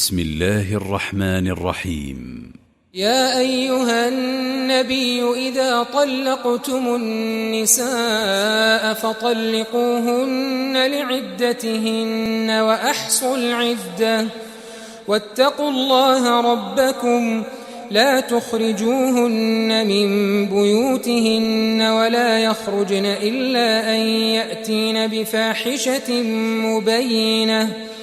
بسم الله الرحمن الرحيم. يا أيها النبي إذا طلقتم النساء فطلقوهن لعدتهن وأحصوا العدة واتقوا الله ربكم لا تخرجوهن من بيوتهن ولا يخرجن إلا أن يأتين بفاحشة مبينة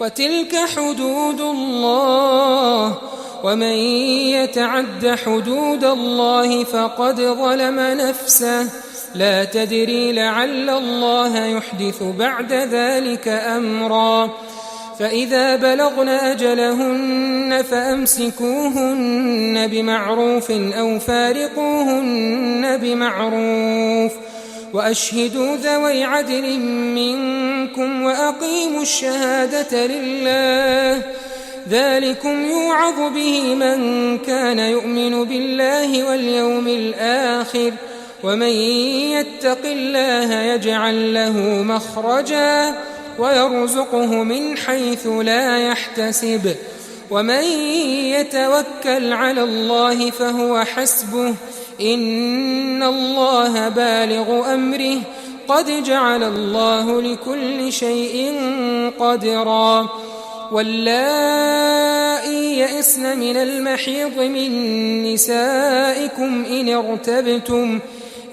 وتلك حدود الله ومن يتعد حدود الله فقد ظلم نفسه لا تدري لعل الله يحدث بعد ذلك أمرا فإذا بلغن أجلهن فأمسكوهن بمعروف أو فارقوهن بمعروف وأشهدوا ذوي عدل منكم وأقيموا الشهادة لله ذلكم يوعظ به من كان يؤمن بالله واليوم الآخر ومن يتق الله يجعل له مخرجا ويرزقه من حيث لا يحتسب ومن يتوكل على الله فهو حسبه إن الله بالغ أمره قد جعل الله لكل شيء قدرا واللائي يئسن من المحيض من نسائكم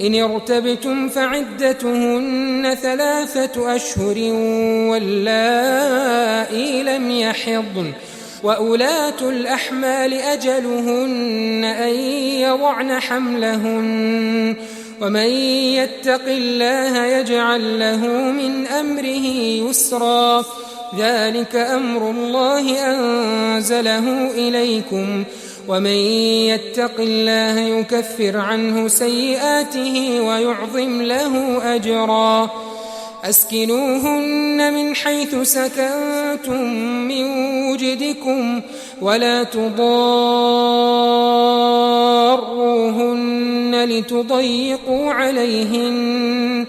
إن ارتبتم فعدتهن 3 أشهر واللائي لم يحضن وأولاة الأحمال أجلهن أن يضعن حملهن ومن يتق الله يجعل له من أمره يسرا ذلك أمر الله أنزله إليكم ومن يتق الله يكفر عنه سيئاته ويعظم له أجرا أسكنوهن من حيث سكنتم من وجدكم ولا تضاروهن لتضيقوا عليهن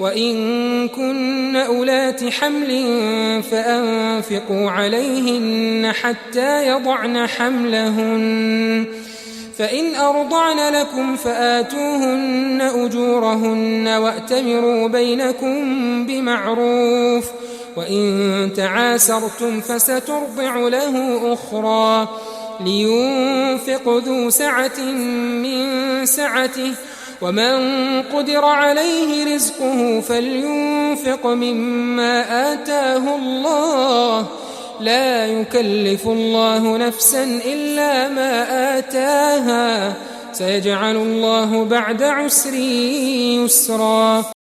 وإن كن أولات حمل فأنفقوا عليهن حتى يضعن حملهن فإن أرضعن لكم فآتوهن أجورهن وأتمروا بينكم بمعروف وإن تعاسرتم فسترضع له أخرى لينفق ذو سعة من سعته ومن قدر عليه رزقه فلينفق مما آتاه الله لا يكلف الله نفسا إلا ما آتاها سيجعل الله بعد عسر يسرا